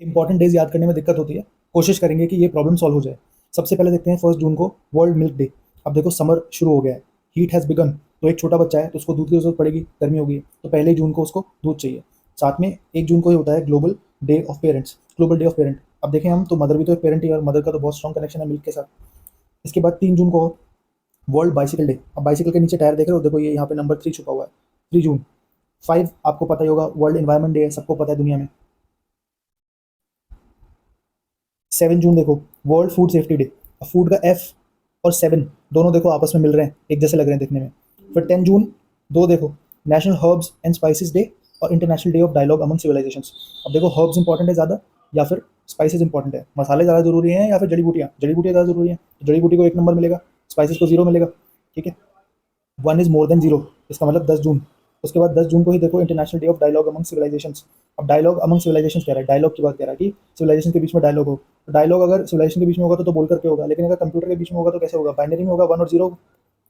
Important days याद करने में दिक्कत होती है, कोशिश करेंगे कि ये प्रॉब्लम सॉल्व हो जाए। सबसे पहले देखते हैं 1 जून को वर्ल्ड मिल्क डे। अब देखो समर शुरू हो गया है, हीट हैज़ बिगन, तो एक छोटा बच्चा है तो उसको दूध की ज़रूरत पड़ेगी, गर्मी हो गई है, तो पहले ही जून को उसको दूध चाहिए। साथ में 1 जून को ही होता है global day of parents, global day of parent. अब देखें हम तो मदर भी तो एक पेरेंट ही है, और मदर का तो बहुत स्ट्रॉन्ग कनेक्शन है मिल्क के साथ। इसके बाद 3 जून को वर्ल्ड बाइसिकल डे। अब बाइसिकल के नीचे टायर देख रहे हो, देखो ये यहाँ पे नंबर 3 छुपा हुआ है, 3 जून। 5 आपको पता ही होगा वर्ल्ड एनवायरनमेंट डे है, सबको पता है दुनिया में। 7 जून देखो वर्ल्ड फूड सेफ्टी डे। अब फूड का एफ और 7 दोनों देखो आपस में मिल रहे हैं, एक जैसे लग रहे हैं देखने में। फिर 10 जून दो देखो national herbs and spices day और international day of dialogue among civilisations. अब देखो हर्ब्स इंपॉर्टेंट है ज़्यादा या फिर स्पाइसेस इंपॉर्टेंट है, मसाले ज़्यादा जरूरी हैं या फिर जड़ी बूटियाँ ज़्यादा जरूरी हैं, तो जड़ी बूटी को 1 नंबर मिलेगा, स्पाइसेस को 0 मिलेगा। ठीक है, 1 इज मोर देन 0, इसका मतलब 10 जून। उसके बाद 10 जून को ही देखो international day of dialogue among civilisations. अब डायलॉग अमंग सिविलाइजेशंस कह रहा है, डायलॉग की बात कह रहा है कि सिविलाइजेशन के बीच में डायलॉग हो। तो डायलॉग अगर सिविलाइजेशन के बीच में होगा तो बोल करके होगा, लेकिन अगर कंप्यूटर के बीच में होगा तो कैसे होगा, बाइनरी में होगा, 1 और 0।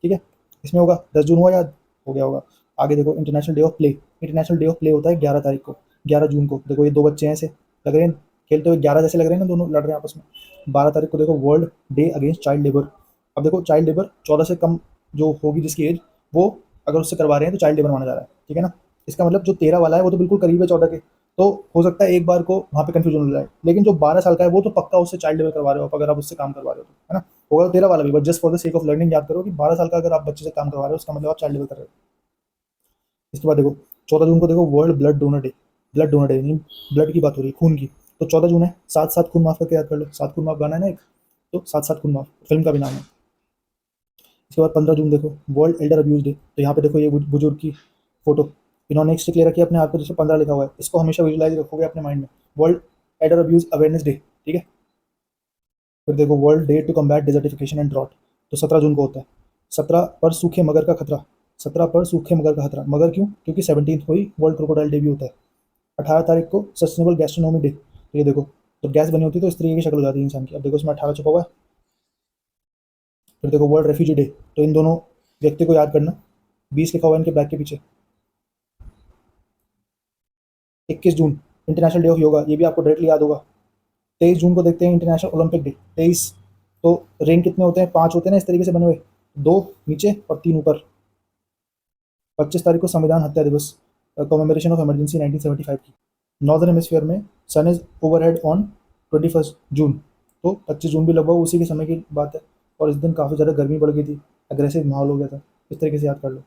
ठीक है, इसमें होगा 10 जून हुआ, याद हो गया होगा। आगे देखो international day of play. International day of play होता है 11 तारीख को, 11 जून को। देखो ये दो बच्चे हैं ऐसे लग रहे हैं, खेलते हुए 11 जैसे लग रहे हैं ना, दोनों लड़ रहे हैं आपस में। 12 तारीख को देखो world day against child labour. अब देखो चाइल्ड लेबर 14 से कम जो होगी जिसकी एज, वो अगर उससे करवा रहे हैं तो चाइल्ड लेबर माना जा रहा है। ठीक है ना, इसका मतलब जो 13 वाला है वो तो बिल्कुल करीब है 14 के, तो हो सकता है एक बार को वहाँ पे कंफ्यूजन हो जाए, लेकिन जो 12 साल का है वो तो पक्का उससे चाइल्ड लेबर करवा रहे हो, अगर आप उससे काम करवा रहे हो तो, है ना। होगा तो 13 वाला भी, but just for the sake of learning याद करो कि 12 साल का अगर आप बच्चे से काम करवा रहे हो उसका मतलब आप चाइल्ड लेबर कर रहे हो। इसके बाद देखो 14 जून को देखो world blood donor day. Blood donor day यानी ब्लड की बात हो रही है, खून की। तो 14 जून है, साथ साथ खून माफ करके याद कर लो, सात खून माफ गाना है ना एक, तो साथ साथ खून माफ फिल्म का भी नाम है। इसके बाद 15 जून देखो वर्ल्ड एल्डर अब्यूज डे। तो यहाँ पे देखो ये बुजुर्ग की फोटो, इन्होंने एक स्टिक ले रखी है अपने हाथ पे जिसमें 15 लिखा हुआ है, इसको हमेशा विजुलाइज रखोगे अपने माइंड में। World elder abuse awareness day. ठीक है, फिर देखो world day to combat desertification and drought, तो 17 जून को होता है। 17 पर सूखे मगर का खतरा, 17 पर सूखे मगर का खतरा, मगर क्यों, क्योंकि 17 को ही वर्ल्ड क्रोकोडाइल डे भी होता है। 18 तारीख को सस्टेनेबल गैस्ट्रोनॉमी डे। तो ये देखो तो गैस बनी होती है तो इस तरीके की शक्ल हो जाती है इंसान की। अब देखो इसमें 18 छुपा हुआ है। फिर देखो वर्ल्ड रेफ्यूजी डे, तो इन दोनों व्यक्ति को याद करना, 20 लिखा हुआ है इनके बैग के पीछे। 21 जून इंटरनेशनल डे ऑफ योगा, ये भी आपको डायरेक्टली याद होगा। 23 जून को देखते हैं इंटरनेशनल ओलंपिक डे। 23, तो रिंग कितने होते हैं, 5 होते हैं ना इस तरीके से बने हुए, 2 नीचे और 3 ऊपर। 25 तारीख को संविधान हत्या दिवस, कॉमेमोरेशन ऑफ इमरजेंसी 1975 की। नॉर्दर्न हेमिस्फीयर में सन इज ओवरहेड ऑन 21 जून, तो 25 जून भी लगभग उसी के समय की बात है। और इस दिन काफ़ी ज़्यादा गर्मी बढ़ गई थी, अग्रेसिव माहौल हो गया था, इस तरीके से याद कर लो।